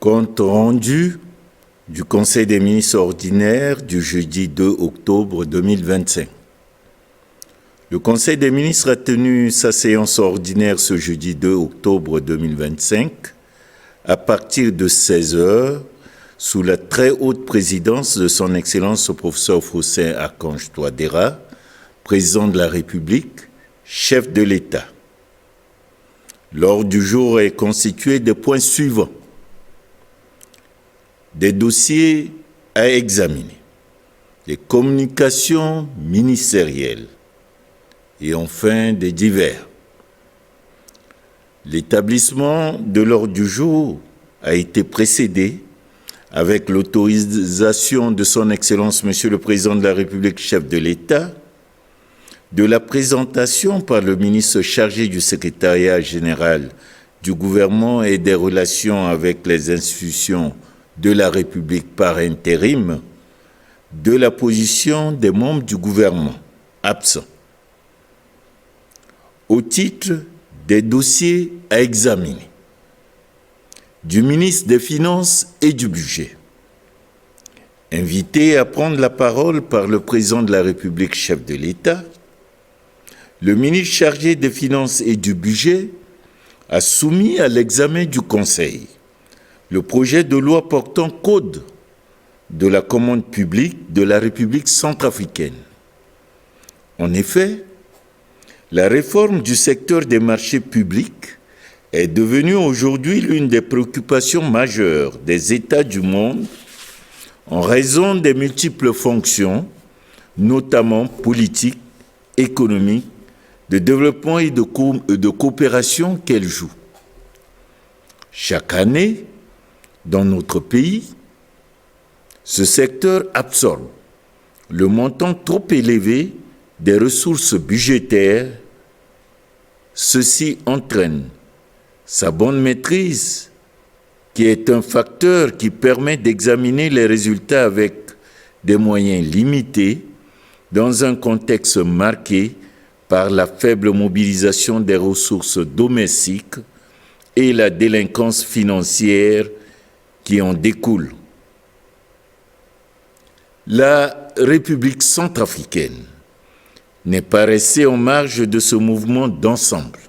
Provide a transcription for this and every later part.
Compte rendu du Conseil des ministres ordinaire du jeudi 2 octobre 2025. Le Conseil des ministres a tenu sa séance ordinaire ce jeudi 2 octobre 2025 à partir de 16 h sous la très haute présidence de son Excellence le professeur Faustin Archange Touadéra, président de la République, chef de l'État. L'ordre du jour est constitué des points suivants. Des dossiers à examiner, des communications ministérielles et enfin des divers. L'établissement de l'ordre du jour a été précédé avec l'autorisation de son Excellence Monsieur le Président de la République, chef de l'État, de la présentation par le ministre chargé du secrétariat général du gouvernement et des relations avec les institutions de la République par intérim, de la position des membres du gouvernement absents. Au titre des dossiers à examiner, du ministre des Finances et du Budget, invité à prendre la parole par le président de la République, chef de l'État, le ministre chargé des Finances et du Budget a soumis à l'examen du Conseil le projet de loi portant code de la commande publique de la République centrafricaine. En effet, la réforme du secteur des marchés publics est devenue aujourd'hui l'une des préoccupations majeures des États du monde en raison des multiples fonctions, notamment politiques, économiques, de développement et de coopération qu'elle joue. Chaque année, dans notre pays, ce secteur absorbe le montant trop élevé des ressources budgétaires. Ceci entraîne sa bonne maîtrise, qui est un facteur qui permet d'examiner les résultats avec des moyens limités dans un contexte marqué par la faible mobilisation des ressources domestiques et la délinquance financière qui en découle. La République centrafricaine n'est pas restée en marge de ce mouvement d'ensemble.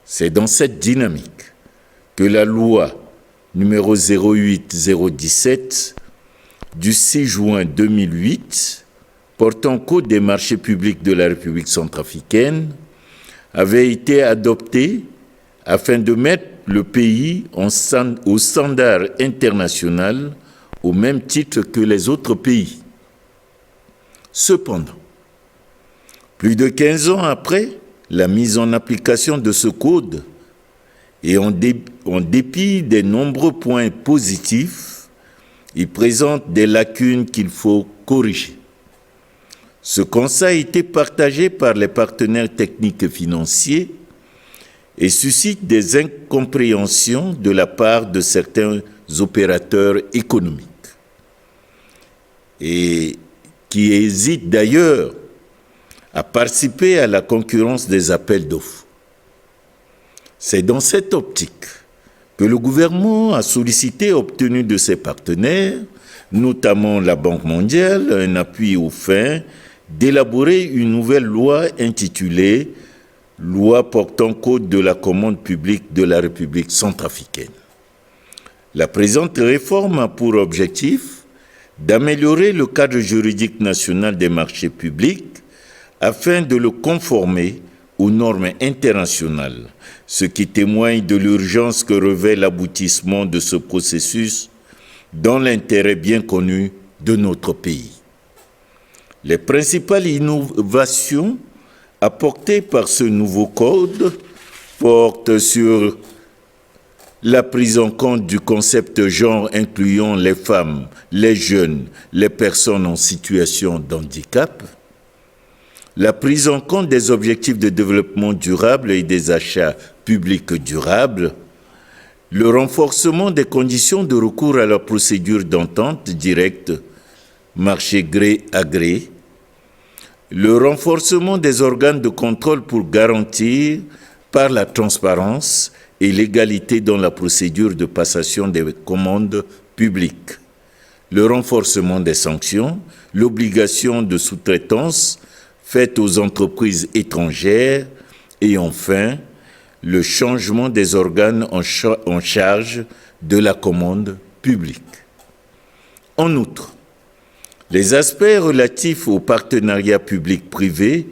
C'est dans cette dynamique que la loi numéro 08-017 du 6 juin 2008 portant code des marchés publics de la République centrafricaine avait été adoptée afin de mettre le pays au standard international au même titre que les autres pays. Cependant, plus de 15 ans après la mise en application de ce code et en dépit des nombreux points positifs, il présente des lacunes qu'il faut corriger. Ce constat a été partagé par les partenaires techniques et financiers et suscite des incompréhensions de la part de certains opérateurs économiques et qui hésitent d'ailleurs à participer à la concurrence des appels d'offres. C'est dans cette optique que le gouvernement a sollicité et obtenu de ses partenaires, notamment la Banque mondiale, un appui aux fins d'élaborer une nouvelle loi intitulée « Loi portant code de la commande publique de la République centrafricaine ». La présente réforme a pour objectif d'améliorer le cadre juridique national des marchés publics afin de le conformer aux normes internationales, ce qui témoigne de l'urgence que revêt l'aboutissement de ce processus dans l'intérêt bien connu de notre pays. Les principales innovations apportées par ce nouveau code portent sur la prise en compte du concept genre incluant les femmes, les jeunes, les personnes en situation de handicap, la prise en compte des objectifs de développement durable et des achats publics durables, le renforcement des conditions de recours à la procédure d'entente directe, marché gré à gré, le renforcement des organes de contrôle pour garantir, par la transparence et l'égalité dans la procédure de passation des commandes publiques, le renforcement des sanctions, l'obligation de sous-traitance faite aux entreprises étrangères et enfin, le changement des organes en charge de la commande publique. En outre, les aspects relatifs au partenariat public-privé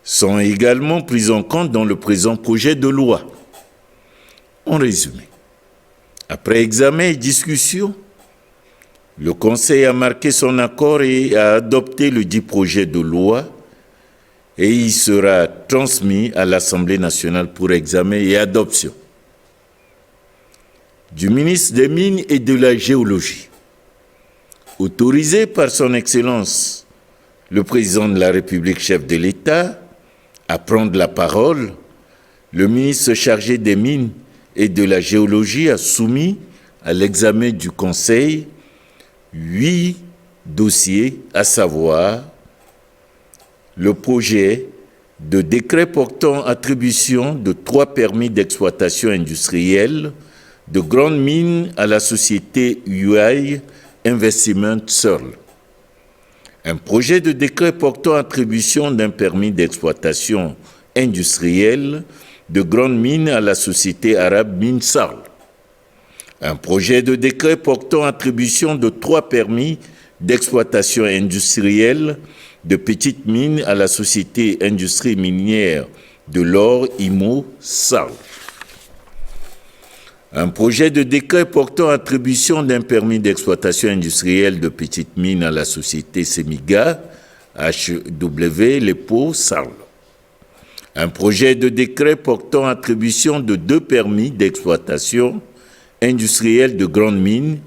sont également pris en compte dans le présent projet de loi. En résumé, après examen et discussion, le Conseil a marqué son accord et a adopté le dit projet de loi et il sera transmis à l'Assemblée nationale pour examen et adoption. Du ministre des Mines et de la Géologie, autorisé par son Excellence le Président de la République, chef de l'État, à prendre la parole, le ministre chargé des Mines et de la Géologie a soumis à l'examen du Conseil 8 dossiers, à savoir le projet de décret portant attribution de 3 permis d'exploitation industrielle de grandes mines à la société UI Investment Searle. Un projet de décret portant attribution d'un permis d'exploitation industrielle de grandes mines à la société arabe Mines Sarl. Un projet de décret portant attribution de 3 permis d'exploitation industrielle de petites mines à la société industrie minière de l'or IMO Sarl. Un projet de décret portant attribution d'un permis d'exploitation industrielle de petites mines à la société Semiga HW Lepo Sarl. Un projet de décret portant attribution de 2 permis d'exploitation industrielle de grandes mines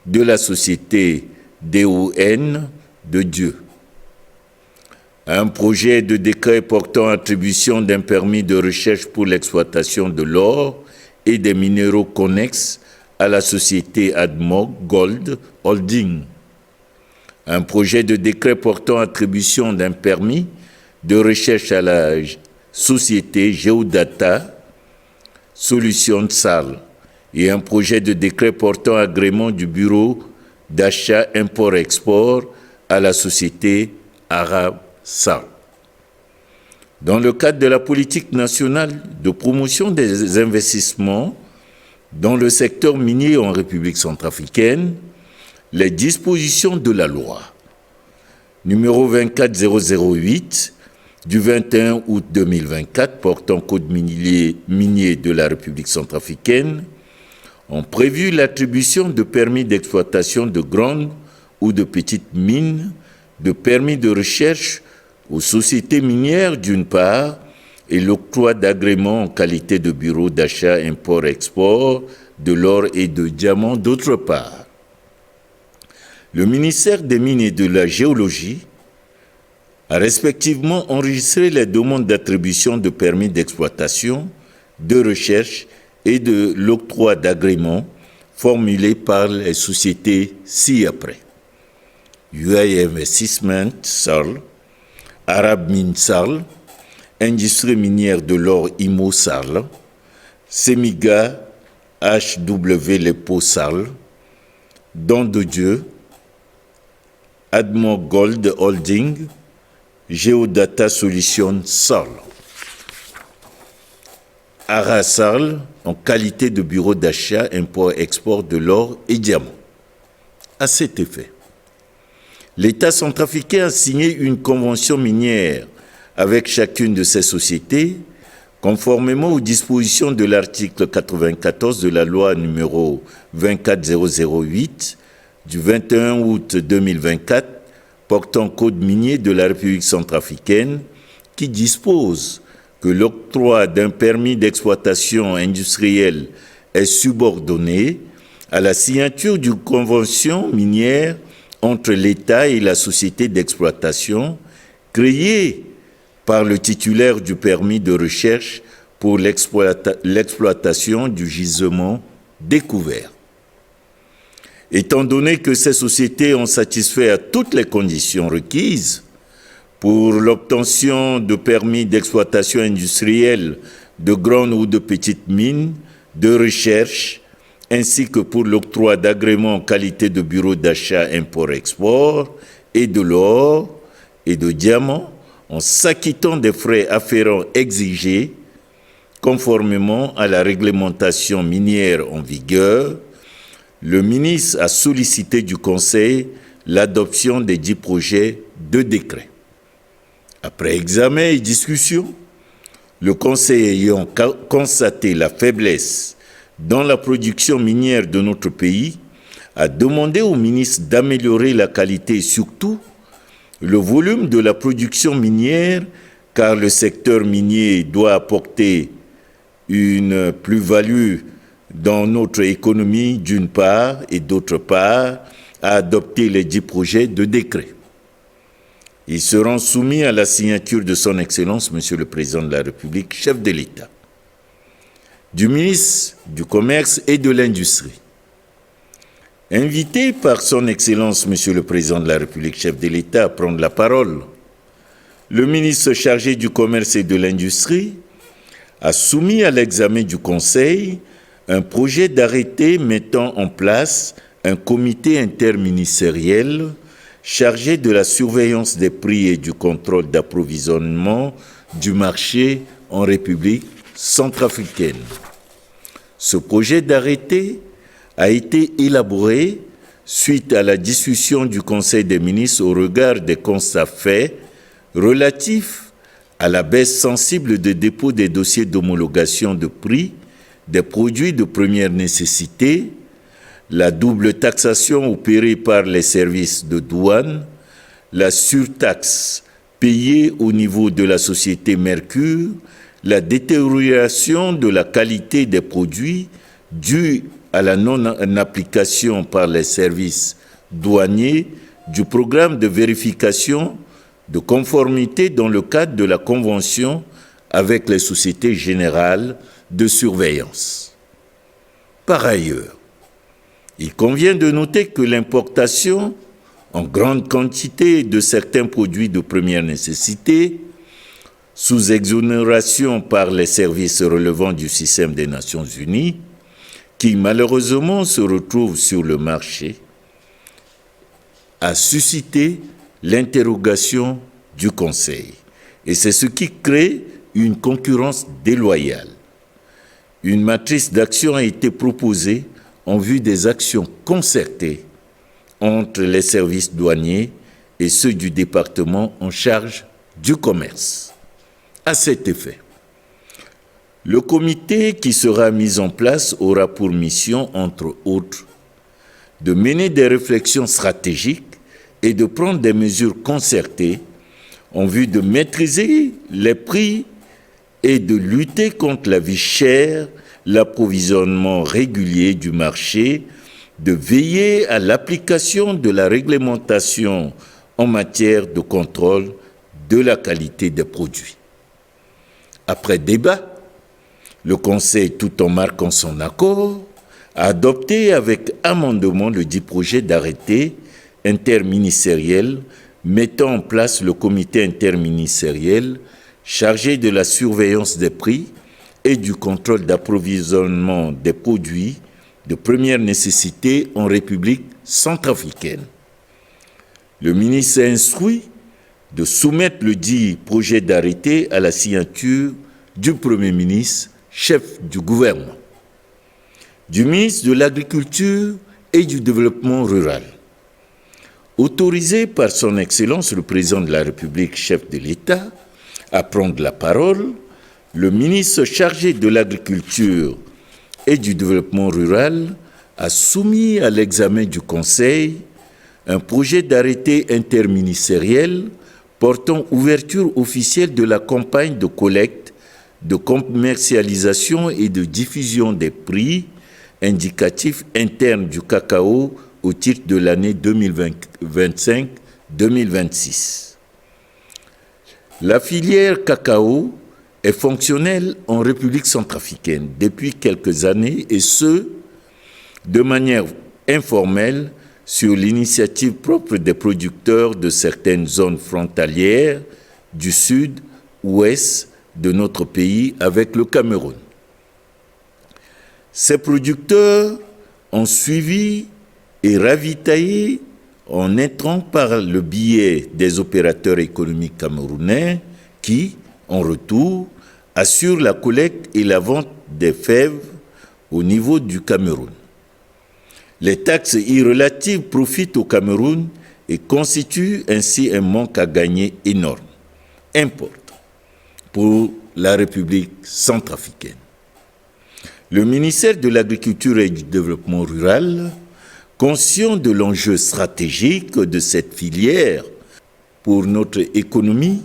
de la société DON de Dieu. Un projet de décret portant attribution d'un permis de recherche pour l'exploitation de l'or et des minéraux connexes à la société Admog Gold Holding. Un projet de décret portant attribution d'un permis de recherche à la société Geodata Solutions Sarl et un projet de décret portant agrément du bureau d'achat import-export à la société Arabe Sarl. Dans le cadre de la politique nationale de promotion des investissements dans le secteur minier en République centrafricaine, les dispositions de la loi numéro 24008 du 21 août 2024 portant code minier de la République centrafricaine ont prévu l'attribution de permis d'exploitation de grandes ou de petites mines, de permis de recherche aux sociétés minières d'une part et l'octroi d'agréments en qualité de bureau d'achat import-export de l'or et de diamants d'autre part. Le ministère des Mines et de la Géologie a respectivement enregistré les demandes d'attribution de permis d'exploitation, de recherche et de l'octroi d'agréments formulés par les sociétés ci-après. UI Investment Sarl, Arab Mines Sarl, Industrie minière de l'or IMO Sarl, Semiga HW Lepo Sarl, Don de Dieu, Admo Gold Holding, Geodata Solutions Sarl. Ara Sarl en qualité de bureau d'achat, import-export de l'or et diamants. À cet effet, l'État centrafricain a signé une convention minière avec chacune de ces sociétés, conformément aux dispositions de l'article 94 de la loi numéro 24008 du 21 août 2024 portant code minier de la République centrafricaine qui dispose que l'octroi d'un permis d'exploitation industrielle est subordonné à la signature d'une convention minière entre l'État et la société d'exploitation créée par le titulaire du permis de recherche pour l'exploitation du gisement découvert. Étant donné que ces sociétés ont satisfait à toutes les conditions requises pour l'obtention de permis d'exploitation industrielle de grandes ou de petites mines de recherche, ainsi que pour l'octroi d'agréments en qualité de bureau d'achat import-export et de l'or et de diamants, en s'acquittant des frais afférents exigés conformément à la réglementation minière en vigueur. Le ministre a sollicité du Conseil l'adoption des 10 projets de décret. Après examen et discussion, le Conseil ayant constaté la faiblesse dans la production minière de notre pays, a demandé au ministre d'améliorer la qualité et surtout le volume de la production minière, car le secteur minier doit apporter une plus-value dans notre économie d'une part et d'autre part, à adopter les 10 projets de décret. Ils seront soumis à la signature de son Excellence, Monsieur le Président de la République, chef de l'État, du ministre du Commerce et de l'Industrie. Invité par son Excellence, Monsieur le Président de la République, chef de l'État, à prendre la parole, le ministre chargé du Commerce et de l'Industrie a soumis à l'examen du Conseil un projet d'arrêté mettant en place un comité interministériel chargé de la surveillance des prix et du contrôle d'approvisionnement du marché en République centrafricaine. Ce projet d'arrêté a été élaboré suite à la discussion du Conseil des ministres au regard des constats faits relatifs à la baisse sensible de dépôt des dossiers d'homologation de prix des produits de première nécessité, la double taxation opérée par les services de douane, la surtaxe payée au niveau de la société Mercure, la détérioration de la qualité des produits due à la non-application par les services douaniers du programme de vérification de conformité dans le cadre de la convention avec les sociétés générales de surveillance. Par ailleurs, il convient de noter que l'importation en grande quantité de certains produits de première nécessité, sous exonération par les services relevant du système des Nations Unies, qui malheureusement se retrouvent sur le marché, a suscité l'interrogation du Conseil. Et c'est ce qui crée une concurrence déloyale. Une matrice d'action a été proposée en vue des actions concertées entre les services douaniers et ceux du département en charge du commerce. À cet effet, le comité qui sera mis en place aura pour mission, entre autres, de mener des réflexions stratégiques et de prendre des mesures concertées en vue de maîtriser les prix et de lutter contre la vie chère, l'approvisionnement régulier du marché, de veiller à l'application de la réglementation en matière de contrôle de la qualité des produits. Après débat, le Conseil, tout en marquant son accord, a adopté avec amendement le dit projet d'arrêté interministériel mettant en place le comité interministériel chargé de la surveillance des prix et du contrôle d'approvisionnement des produits de première nécessité en République centrafricaine. Le ministre a instruit de soumettre le dit projet d'arrêté à la signature du Premier ministre, chef du gouvernement, du ministre de l'Agriculture et du Développement rural. Autorisé par son Excellence le Président de la République, chef de l'État, à prendre la parole, le ministre chargé de l'Agriculture et du Développement rural a soumis à l'examen du Conseil un projet d'arrêté interministériel portant ouverture officielle de la campagne de collecte, de commercialisation et de diffusion des prix indicatifs internes du cacao au titre de l'année 2025-2026. La filière cacao est fonctionnelle en République centrafricaine depuis quelques années et ce, de manière informelle sur l'initiative propre des producteurs de certaines zones frontalières du sud-ouest de notre pays avec le Cameroun. Ces producteurs ont suivi et ravitaillé en entrant par le biais des opérateurs économiques camerounais qui, en retour, assurent la collecte et la vente des fèves au niveau du Cameroun. Les taxes irrelatives profitent au Cameroun et constituent ainsi un manque à gagner énorme, important, pour la République centrafricaine. Le ministère de l'Agriculture et du Développement rural, conscient de l'enjeu stratégique de cette filière pour notre économie,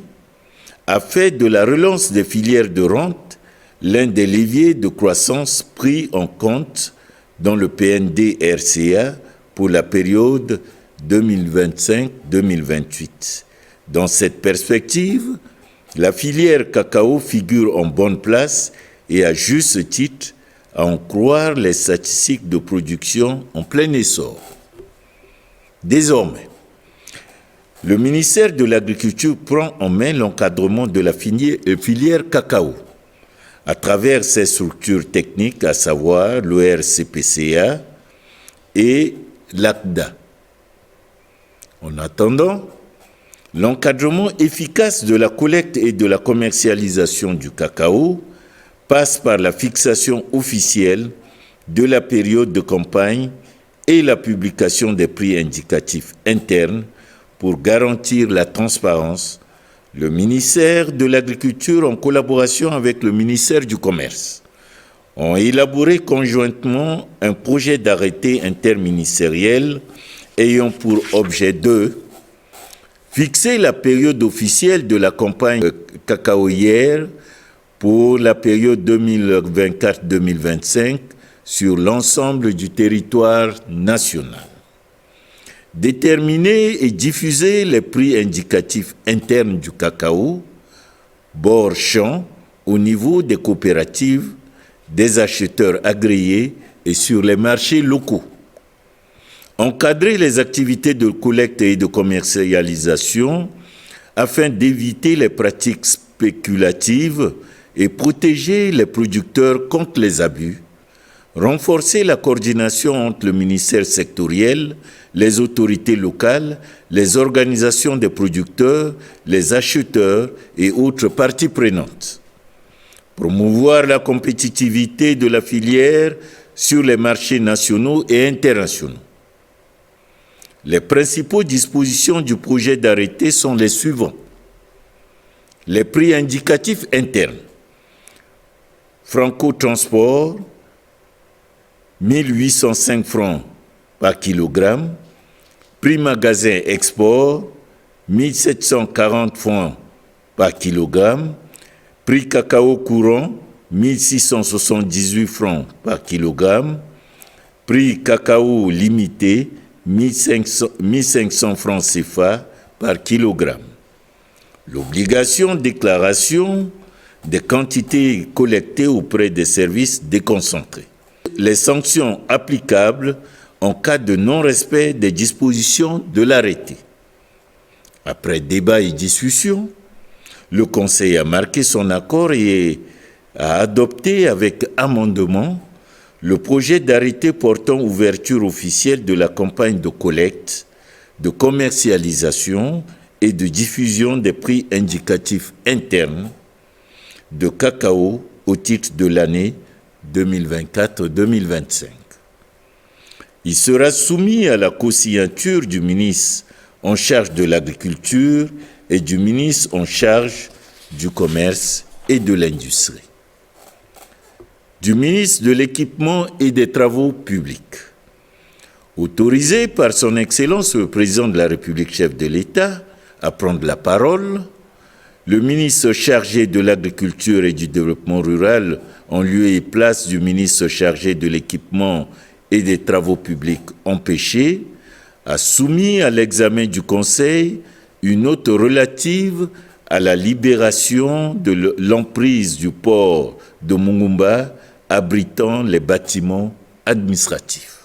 a fait de la relance des filières de rente l'un des leviers de croissance pris en compte dans le PND-RCA pour la période 2025-2028. Dans cette perspective, la filière cacao figure en bonne place et à juste titre à en croire les statistiques de production en plein essor. Désormais, le ministère de l'Agriculture prend en main l'encadrement de la filière cacao à travers ses structures techniques, à savoir l'ORCPCA et l'ACDA. En attendant, l'encadrement efficace de la collecte et de la commercialisation du cacao passe par la fixation officielle de la période de campagne et la publication des prix indicatifs internes pour garantir la transparence. Le ministère de l'Agriculture, en collaboration avec le ministère du Commerce, ont élaboré conjointement un projet d'arrêté interministériel ayant pour objet de fixer la période officielle de la campagne cacaoyère pour la période 2024-2025 sur l'ensemble du territoire national. Déterminer et diffuser les prix indicatifs internes du cacao, bord champ, au niveau des coopératives, des acheteurs agréés et sur les marchés locaux. Encadrer les activités de collecte et de commercialisation afin d'éviter les pratiques spéculatives et protéger les producteurs contre les abus. Renforcer la coordination entre le ministère sectoriel, les autorités locales, les organisations des producteurs, les acheteurs et autres parties prenantes. Promouvoir la compétitivité de la filière sur les marchés nationaux et internationaux. Les principales dispositions du projet d'arrêté sont les suivants. Les prix indicatifs internes. Franco-transport, 1805 francs par kilogramme. Prix magasin export, 1740 francs par kilogramme. Prix cacao courant, 1678 francs par kilogramme. Prix cacao limité, 1500 francs CFA par kilogramme. L'obligation de déclaration des quantités collectées auprès des services déconcentrés. Les sanctions applicables en cas de non-respect des dispositions de l'arrêté. Après débat et discussion, le Conseil a marqué son accord et a adopté avec amendement le projet d'arrêté portant ouverture officielle de la campagne de collecte, de commercialisation et de diffusion des prix indicatifs internes de cacao au titre de l'année 2024-2025. Il sera soumis à la co-signature du ministre en charge de l'agriculture et du ministre en charge du commerce et de l'industrie. Du ministre de l'équipement et des travaux publics. Autorisé par son Excellence le Président de la République, chef de l'État, à prendre la parole, le ministre chargé de l'Agriculture et du Développement rural, en lieu et place du ministre chargé de l'équipement et des travaux publics empêchés, a soumis à l'examen du Conseil une note relative à la libération de l'emprise du port de Mungumba abritant les bâtiments administratifs.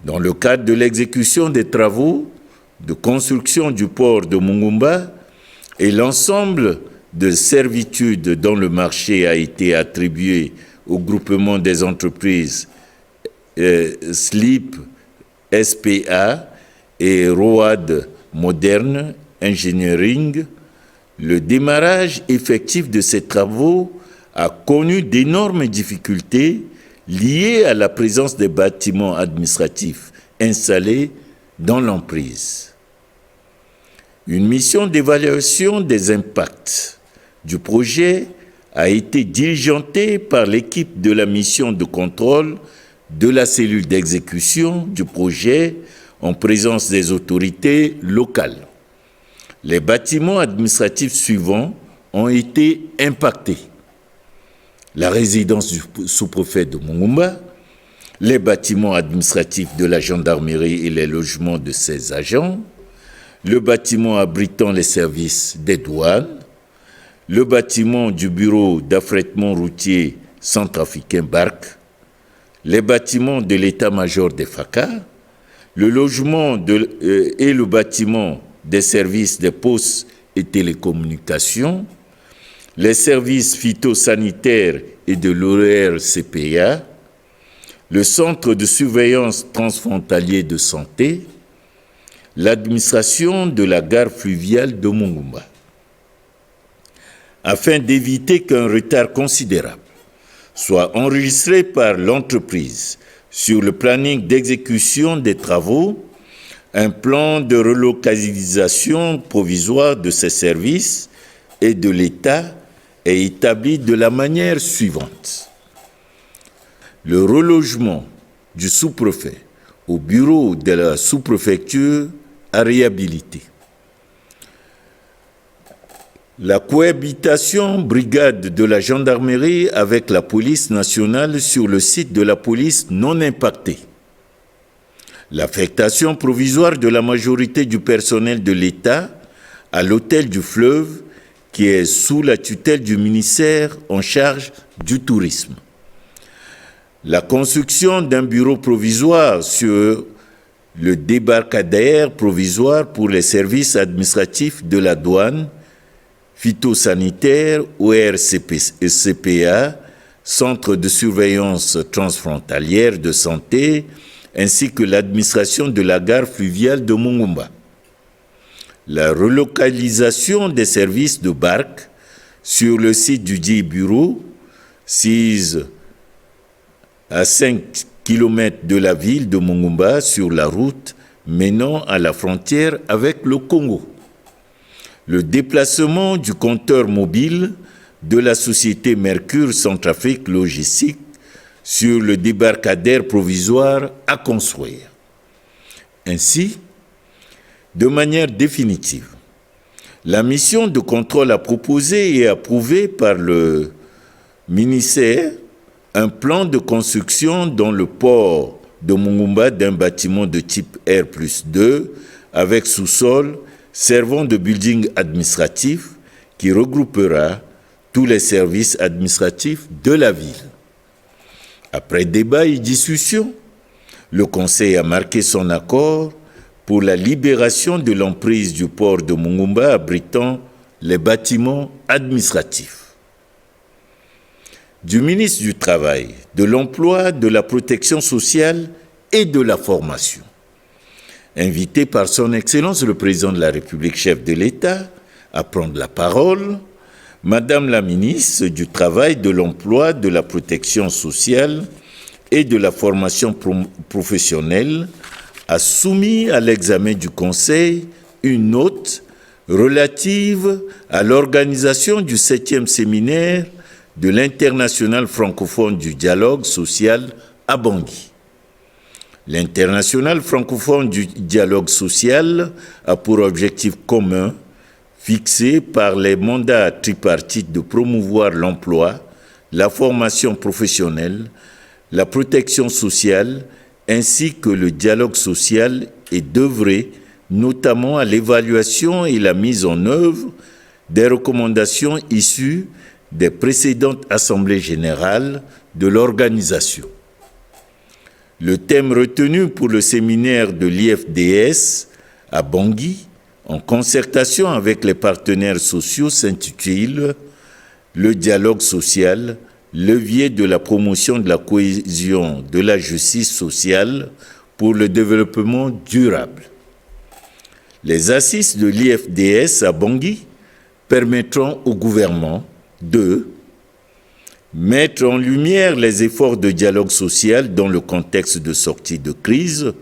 Dans le cadre de l'exécution des travaux de construction du port de Mungumba et l'ensemble de servitudes dont le marché a été attribué au groupement des entreprises SLIP, SPA et ROAD Moderne Engineering, le démarrage effectif de ces travaux a connu d'énormes difficultés liées à la présence des bâtiments administratifs installés dans l'emprise. Une mission d'évaluation des impacts du projet a été diligentée par l'équipe de la mission de contrôle de la cellule d'exécution du projet en présence des autorités locales. Les bâtiments administratifs suivants ont été impactés. La résidence du sous-préfet de Mungumba, les bâtiments administratifs de la gendarmerie et les logements de ses agents, le bâtiment abritant les services des douanes, le bâtiment du bureau d'affrètement routier centrafricain BARC, les bâtiments de l'état-major des FACA, le logement et le bâtiment des services des postes et télécommunications, les services phytosanitaires et de l'ORCPA, le centre de surveillance transfrontalier de santé, l'administration de la gare fluviale de Mungumba. Afin d'éviter qu'un retard considérable soit enregistré par l'entreprise sur le planning d'exécution des travaux, un plan de relocalisation provisoire de ces services et de l'État est établi de la manière suivante. Le relogement du sous-préfet au bureau de la sous-préfecture à réhabiliter. La cohabitation brigade de la gendarmerie avec la police nationale sur le site de la police non impactée. L'affectation provisoire de la majorité du personnel de l'État à l'hôtel du Fleuve, qui est sous la tutelle du ministère en charge du tourisme. La construction d'un bureau provisoire sur le débarcadère provisoire pour les services administratifs de la douane, phytosanitaire, ORCPA, Centre de surveillance transfrontalière de santé, ainsi que l'administration de la gare fluviale de Mungumba. La relocalisation des services de barque sur le site du dit bureau, 6 à 5 km de la ville de Mungumba sur la route menant à la frontière avec le Congo. Le déplacement du compteur mobile de la société Mercure Centrafrique Logistique sur le débarcadère provisoire à construire. Ainsi, de manière définitive, la mission de contrôle a proposé et approuvé par le ministère un plan de construction dans le port de Mungumba d'un bâtiment de type R+2 avec sous-sol servant de building administratif qui regroupera tous les services administratifs de la ville. Après débat et discussion, le Conseil a marqué son accord pour la libération de l'emprise du port de Mungumba abritant les bâtiments administratifs. Du ministre du Travail, de l'Emploi, de la Protection sociale et de la Formation. Invité par son Excellence le Président de la République, chef de l'État, à prendre la parole, Madame la ministre du Travail, de l'Emploi, de la Protection sociale et de la Formation professionnelle a soumis à l'examen du Conseil une note relative à l'organisation du 7e séminaire de l'Internationale francophone du dialogue social à Bangui. L'Internationale francophone du dialogue social a pour objectif commun, fixé par les mandats tripartites, de promouvoir l'emploi, la formation professionnelle, la protection sociale, ainsi que le dialogue social et d'œuvrer notamment à l'évaluation et la mise en œuvre des recommandations issues des précédentes assemblées générales de l'organisation. Le thème retenu pour le séminaire de l'IFDS à Bangui, en concertation avec les partenaires sociaux, s'intitule « Le dialogue social, levier de la promotion de la cohésion de la justice sociale pour le développement durable. Les assises de l'IFDS à Bangui permettront au gouvernement de mettre en lumière les efforts de dialogue social dans le contexte de sortie de crise,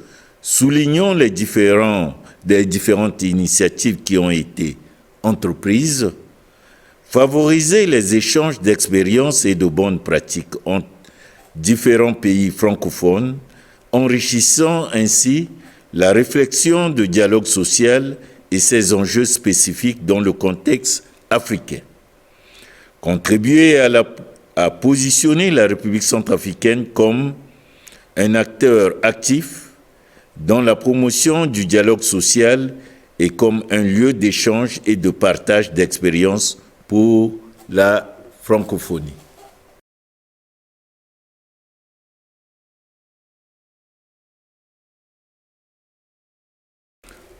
soulignant les différentes initiatives qui ont été entreprises, favoriser les échanges d'expériences et de bonnes pratiques entre différents pays francophones, enrichissant ainsi la réflexion de dialogue social et ses enjeux spécifiques dans le contexte africain. Contribuer à positionner la République centrafricaine comme un acteur actif dans la promotion du dialogue social et comme un lieu d'échange et de partage d'expériences pour la francophonie.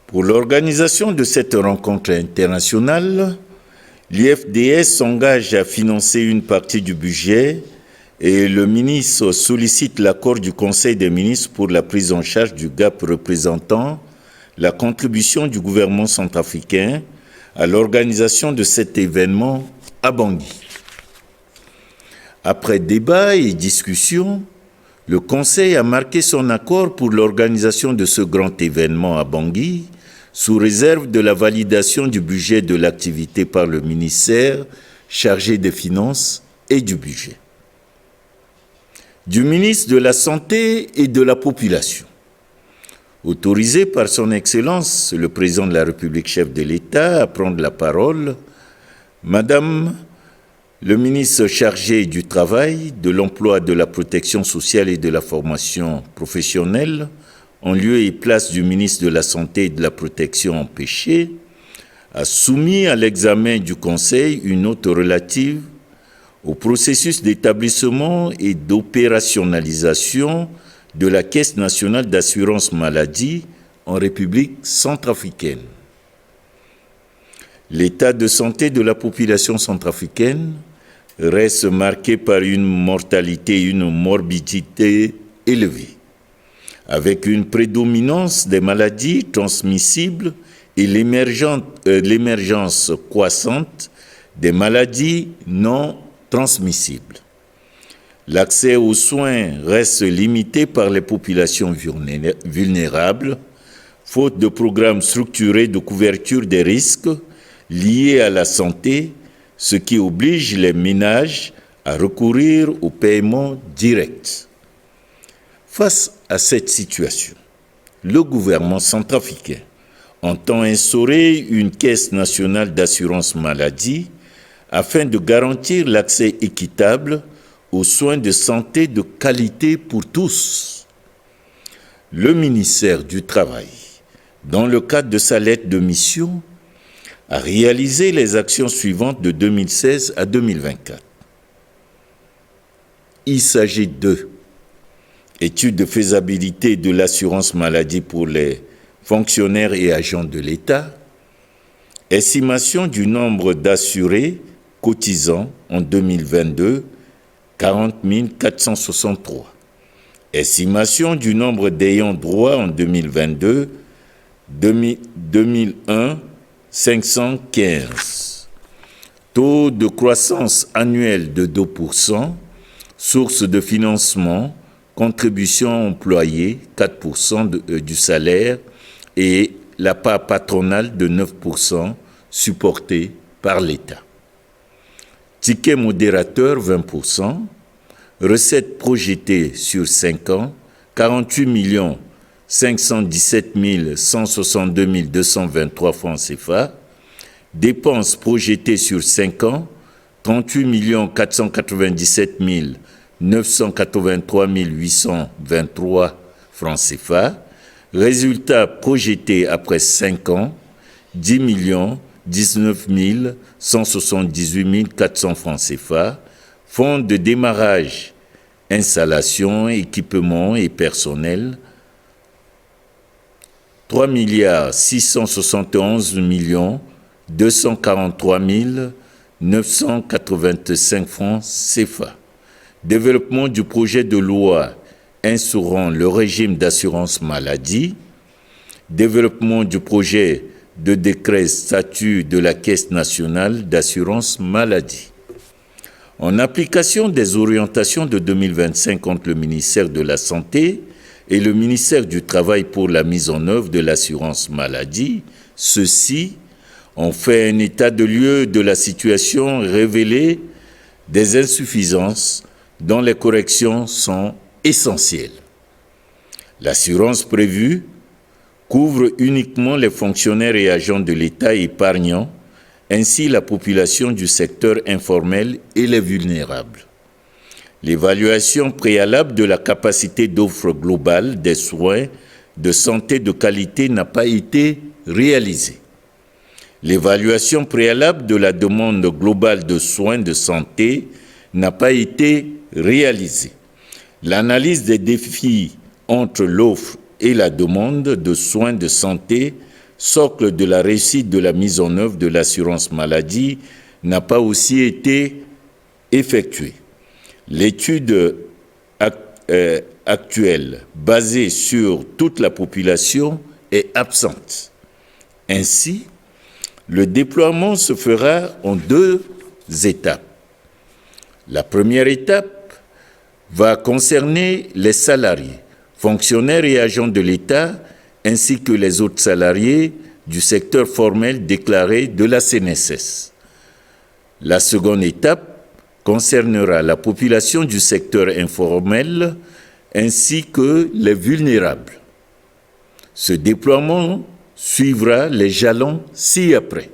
Pour l'organisation de cette rencontre internationale, l'IFDS s'engage à financer une partie du budget et le ministre sollicite l'accord du Conseil des ministres pour la prise en charge du gap représentant la contribution du gouvernement centrafricain à l'organisation de cet événement à Bangui. Après débat et discussion, le Conseil a marqué son accord pour l'organisation de ce grand événement à Bangui, sous réserve de la validation du budget de l'activité par le ministère chargé des Finances et du budget, du ministre de la Santé et de la Population. Autorisé par son Excellence, le Président de la République, chef de l'État, à prendre la parole, Madame le ministre chargé du Travail, de l'Emploi, de la Protection sociale et de la formation professionnelle, en lieu et place du ministre de la Santé et de la Protection empêchée, a soumis à l'examen du Conseil une note relative au processus d'établissement et d'opérationnalisation de la Caisse nationale d'assurance maladie en République centrafricaine. L'état de santé de la population centrafricaine reste marqué par une mortalité et une morbidité élevées, avec une prédominance des maladies transmissibles et l'émergence croissante des maladies non transmissibles. L'accès aux soins reste limité par les populations vulnérables, faute de programmes structurés de couverture des risques liés à la santé, ce qui oblige les ménages à recourir au paiement direct. Face à cette situation, le gouvernement centrafricain entend instaurer une caisse nationale d'assurance maladie afin de garantir l'accès équitable aux soins de santé de qualité pour tous. Le ministère du Travail, dans le cadre de sa lettre de mission, a réalisé les actions suivantes de 2016 à 2024. Il s'agit de étude de faisabilité de l'assurance maladie pour les fonctionnaires et agents de l'État, estimation du nombre d'assurés cotisants en 2022, 40 463. Estimation du nombre d'ayants droit en 2022, 2001, 515. Taux de croissance annuel de 2%, source de financement, contribution employée, 4% du salaire et la part patronale de 9% supportée par l'État. Ticket modérateur, 20%. Recettes projetées sur 5 ans, 48 517 162 223 francs CFA. Dépenses projetées sur 5 ans, 38 497 983 823 francs CFA. Résultats projetés après 5 ans, 10 19 178 400 francs CFA. Fonds de démarrage, installation, équipement et personnel, 3 671 243 985 francs CFA. développement du projet de loi instaurant le régime d'assurance maladie, développement du projet de décret statut de la Caisse nationale d'assurance maladie. En application des orientations de 2025 entre le ministère de la Santé et le ministère du Travail pour la mise en œuvre de l'assurance maladie, ceux-ci ont fait un état de lieu de la situation et révélé des insuffisances dont les corrections sont essentielles. L'assurance prévue couvre uniquement les fonctionnaires et agents de l'État épargnants, ainsi la population du secteur informel et les vulnérables. L'évaluation préalable de la capacité d'offre globale des soins de santé de qualité n'a pas été réalisée. L'évaluation préalable de la demande globale de soins de santé n'a pas été réalisée. L'analyse des défis entre l'offre et la demande de soins de santé, socle de la réussite de la mise en œuvre de l'assurance maladie, n'a pas aussi été effectuée. L'étude actuelle, basée sur toute la population, est absente. Ainsi, le déploiement se fera en 2 étapes. La première étape va concerner les salariés, fonctionnaires et agents de l'État, ainsi que les autres salariés du secteur formel déclaré de la CNSS. La seconde étape concernera la population du secteur informel ainsi que les vulnérables. Ce déploiement suivra les jalons ci-après.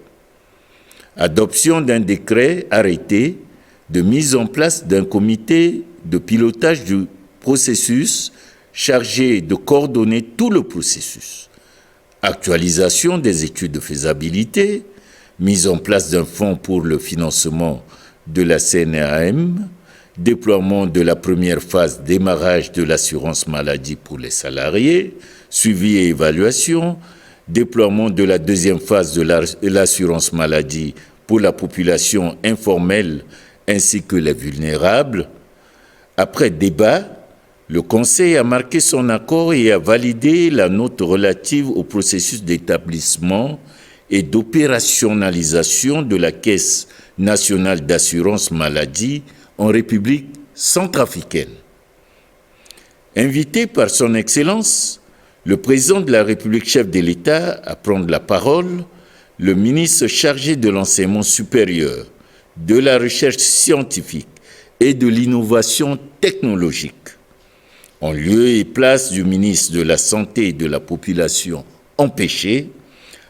Adoption d'un décret arrêté de mise en place d'un comité de pilotage du processus chargé de coordonner tout le processus. Actualisation des études de faisabilité, mise en place d'un fonds pour le financement de la CNAM, déploiement de la première phase démarrage de l'assurance maladie pour les salariés, suivi et évaluation, déploiement de la deuxième phase de l'assurance maladie pour la population informelle ainsi que les vulnérables. Après débat, le Conseil a marqué son accord et a validé la note relative au processus d'établissement et d'opérationnalisation de la Caisse nationale d'assurance maladie en République centrafricaine. Invité par son Excellence, le président de la République, chef de l'État, à prendre la parole, le ministre chargé de l'enseignement supérieur, de la recherche scientifique et de l'innovation technologique, en lieu et place du ministre de la Santé et de la Population empêché,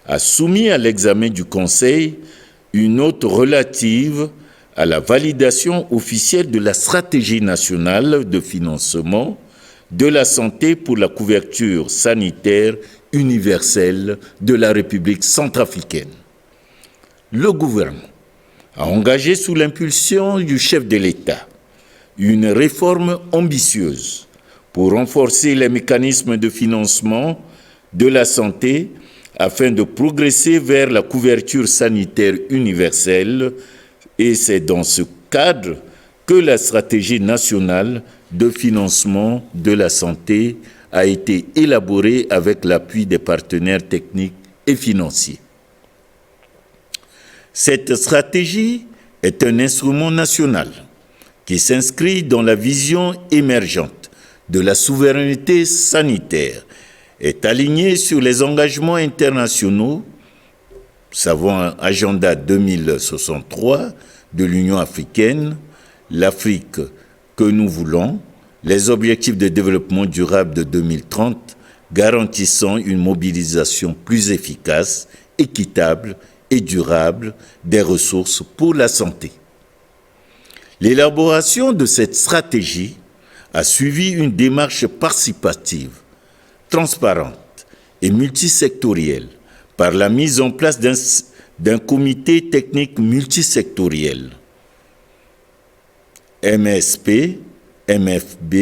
a soumis à l'examen du Conseil une note relative à la validation officielle de la stratégie nationale de financement de la santé pour la couverture sanitaire universelle de la République centrafricaine. Le gouvernement a engagé sous l'impulsion du chef de l'État une réforme ambitieuse pour renforcer les mécanismes de financement de la santé afin de progresser vers la couverture sanitaire universelle, et c'est dans ce cadre que la stratégie nationale de financement de la santé a été élaborée avec l'appui des partenaires techniques et financiers. Cette stratégie est un instrument national qui s'inscrit dans la vision émergente de la souveraineté sanitaire, est aligné sur les engagements internationaux, savons Agenda 2063 de l'Union africaine, l'Afrique que nous voulons, les objectifs de développement durable de 2030, garantissant une mobilisation plus efficace, équitable et durable des ressources pour la santé. L'élaboration de cette stratégie a suivi une démarche participative, transparente et multisectorielle par la mise en place d'un comité technique multisectoriel. MSP, MFB,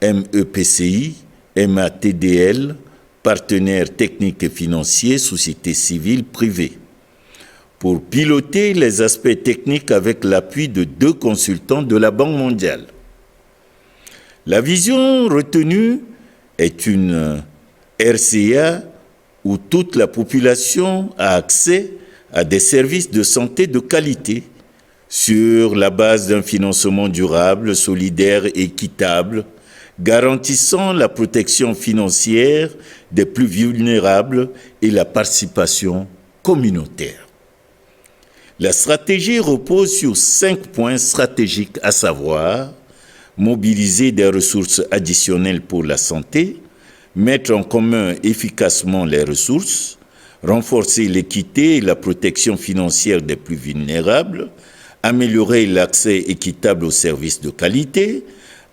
MEPCI, MATDL, partenaires techniques et financiers, sociétés civiles, privées, pour piloter les aspects techniques avec l'appui de 2 consultants de la Banque mondiale. La vision retenue est une RCA où toute la population a accès à des services de santé de qualité sur la base d'un financement durable, solidaire et équitable, garantissant la protection financière des plus vulnérables et la participation communautaire. La stratégie repose sur 5 points stratégiques, à savoir mobiliser des ressources additionnelles pour la santé, mettre en commun efficacement les ressources, renforcer l'équité et la protection financière des plus vulnérables, améliorer l'accès équitable aux services de qualité,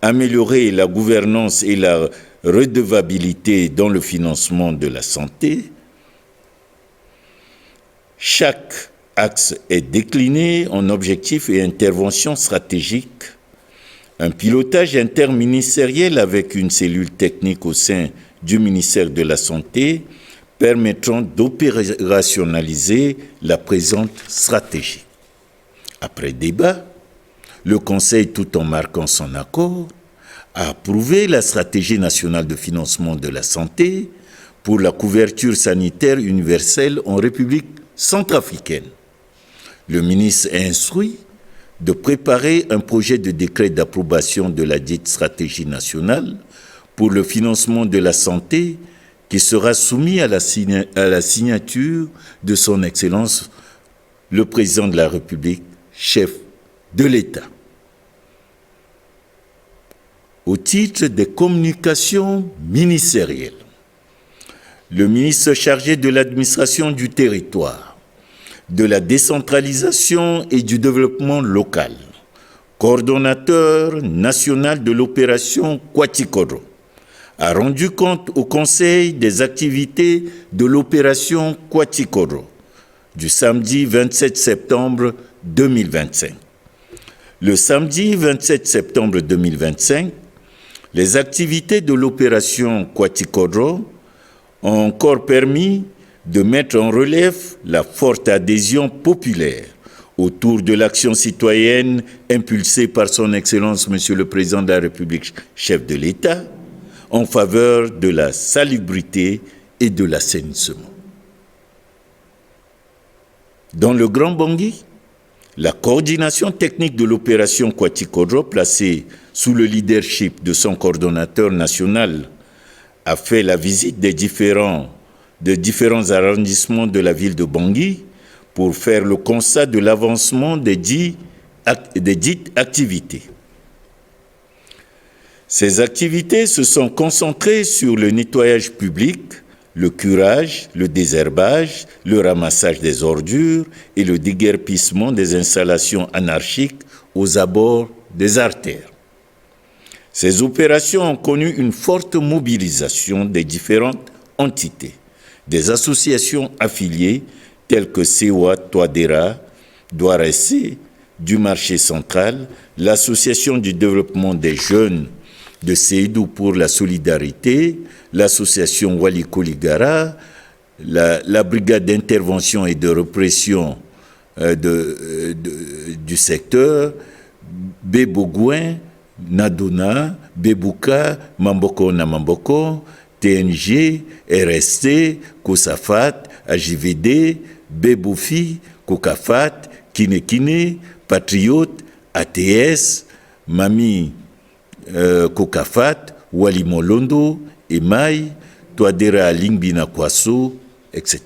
améliorer la gouvernance et la redevabilité dans le financement de la santé. Chaque axe est décliné en objectifs et interventions stratégiques. Un pilotage interministériel avec une cellule technique au sein du ministère de la Santé permettront d'opérationnaliser la présente stratégie. Après débat, le Conseil, tout en marquant son accord, a approuvé la stratégie nationale de financement de la santé pour la couverture sanitaire universelle en République centrafricaine. Le ministre est instruit de préparer un projet de décret d'approbation de la dite stratégie nationale pour le financement de la santé qui sera soumis à la signature de son Excellence le Président de la République, chef de l'État. Au titre des communications ministérielles, le ministre chargé de l'administration du territoire, de la décentralisation et du développement local, coordonnateur national de l'opération Kwatikoro, a rendu compte au Conseil des activités de l'opération Kwatikoro du samedi 27 septembre 2025. Le samedi 27 septembre 2025, les activités de l'opération Kwatikoro ont encore permis de mettre en relief la forte adhésion populaire autour de l'action citoyenne impulsée par son Excellence Monsieur le Président de la République, chef de l'État, en faveur de la salubrité et de l'assainissement. Dans le Grand Bangui, la coordination technique de l'opération Kwatikoro, placée sous le leadership de son coordonnateur national, a fait la visite des différents arrondissements de la ville de Bangui pour faire le constat de l'avancement des dites activités. Ces activités se sont concentrées sur le nettoyage public, le curage, le désherbage, le ramassage des ordures et le déguerpissement des installations anarchiques aux abords des artères. Ces opérations ont connu une forte mobilisation des différentes entités, des associations affiliées telles que Sewa Touadéra, Douaressé, du marché central, l'Association du développement des jeunes de Sédou pour la solidarité, l'association Waliko Ligara, la brigade d'intervention et de répression du secteur, Bébogouin, Nadona, Bébouka, Mamboko Namamboko, TNG, RST, Kosafat, AJVD, Béboufi, Kokafat, Kinekine, Patriote, ATS, Mami Kokafat, Wali Molondo, Emai, Touadéra Lingbina Kwaso, etc.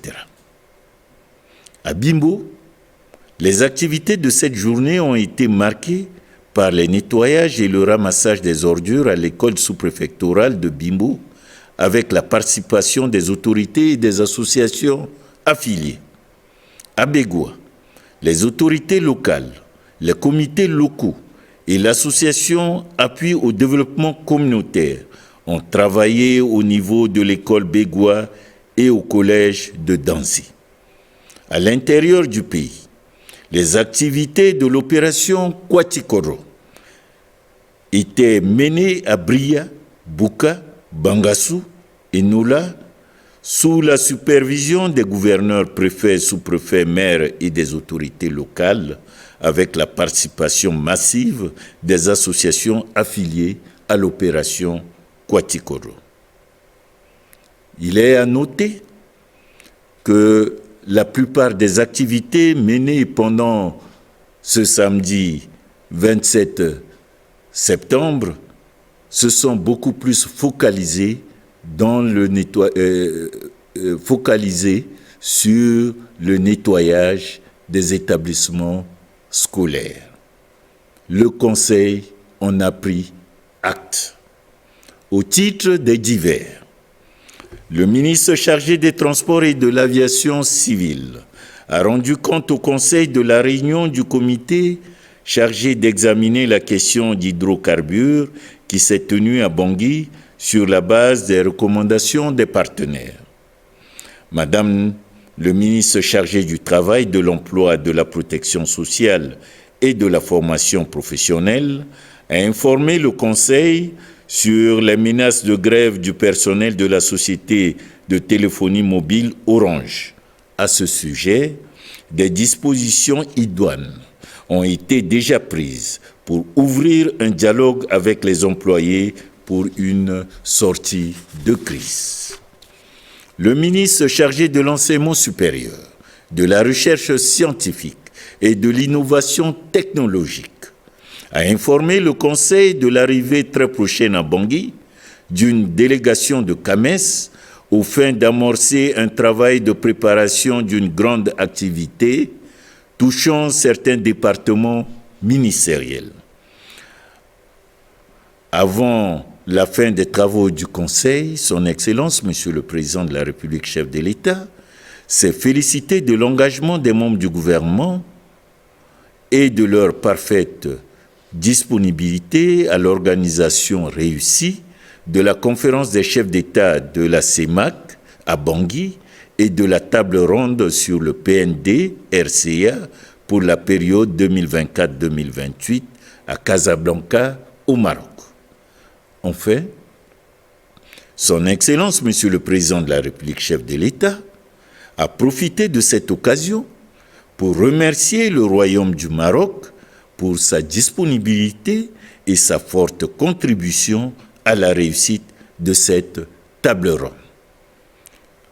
À Bimbo, les activités de cette journée ont été marquées par les nettoyages et le ramassage des ordures à l'école sous-préfectorale de Bimbo, avec la participation des autorités et des associations affiliées. À Bégoua, les autorités locales, les comités locaux et l'association Appui au développement communautaire ont travaillé au niveau de l'école Bégoua et au collège de Danzi. À l'intérieur du pays, les activités de l'opération Kwatikoro étaient menées à Bria, Bouka, Bangassou et Noula, sous la supervision des gouverneurs, préfets, sous-préfets, maires et des autorités locales, avec la participation massive des associations affiliées à l'opération Kwatikoro. Il est à noter que la plupart des activités menées pendant ce samedi 27 septembre se sont beaucoup plus focalisées sur le nettoyage des établissements scolaires. Le Conseil en a pris acte. Au titre des divers, le ministre chargé des Transports et de l'Aviation civile a rendu compte au Conseil de la réunion du comité chargé d'examiner la question d'hydrocarbures qui s'est tenue à Bangui sur la base des recommandations des partenaires. Madame le ministre chargé du Travail, de l'Emploi, de la Protection sociale et de la formation professionnelle a informé le Conseil sur les menaces de grève du personnel de la société de téléphonie mobile Orange. À ce sujet, des dispositions idoines ont été déjà prises pour ouvrir un dialogue avec les employés pour une sortie de crise. Le ministre chargé de l'enseignement supérieur, de la recherche scientifique et de l'innovation technologique a informé le Conseil de l'arrivée très prochaine à Bangui d'une délégation de CAMES aux fins d'amorcer un travail de préparation d'une grande activité touchant certains départements ministériels. Avant la fin des travaux du Conseil, Son Excellence, Monsieur le Président de la République, chef de l'État, s'est félicité de l'engagement des membres du gouvernement et de leur parfaite disponibilité à l'organisation réussie de la conférence des chefs d'État de la CEMAC à Bangui et de la table ronde sur le PND RCA pour la période 2024-2028 à Casablanca, au Maroc. Enfin, Son Excellence, Monsieur le Président de la République, chef de l'État, a profité de cette occasion pour remercier le Royaume du Maroc pour sa disponibilité et sa forte contribution à la réussite de cette table ronde.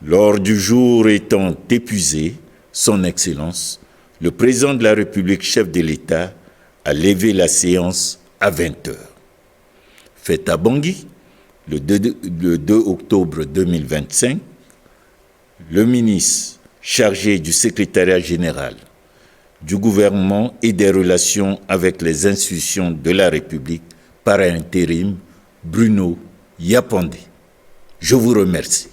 L'ordre du jour étant épuisé, Son Excellence, le Président de la République, chef de l'État, a levé la séance à 20h. Faite à Bangui, le 2 octobre 2025, le ministre chargé du secrétariat général du gouvernement et des relations avec les institutions de la République par intérim, Bruno Yapandé. Je vous remercie.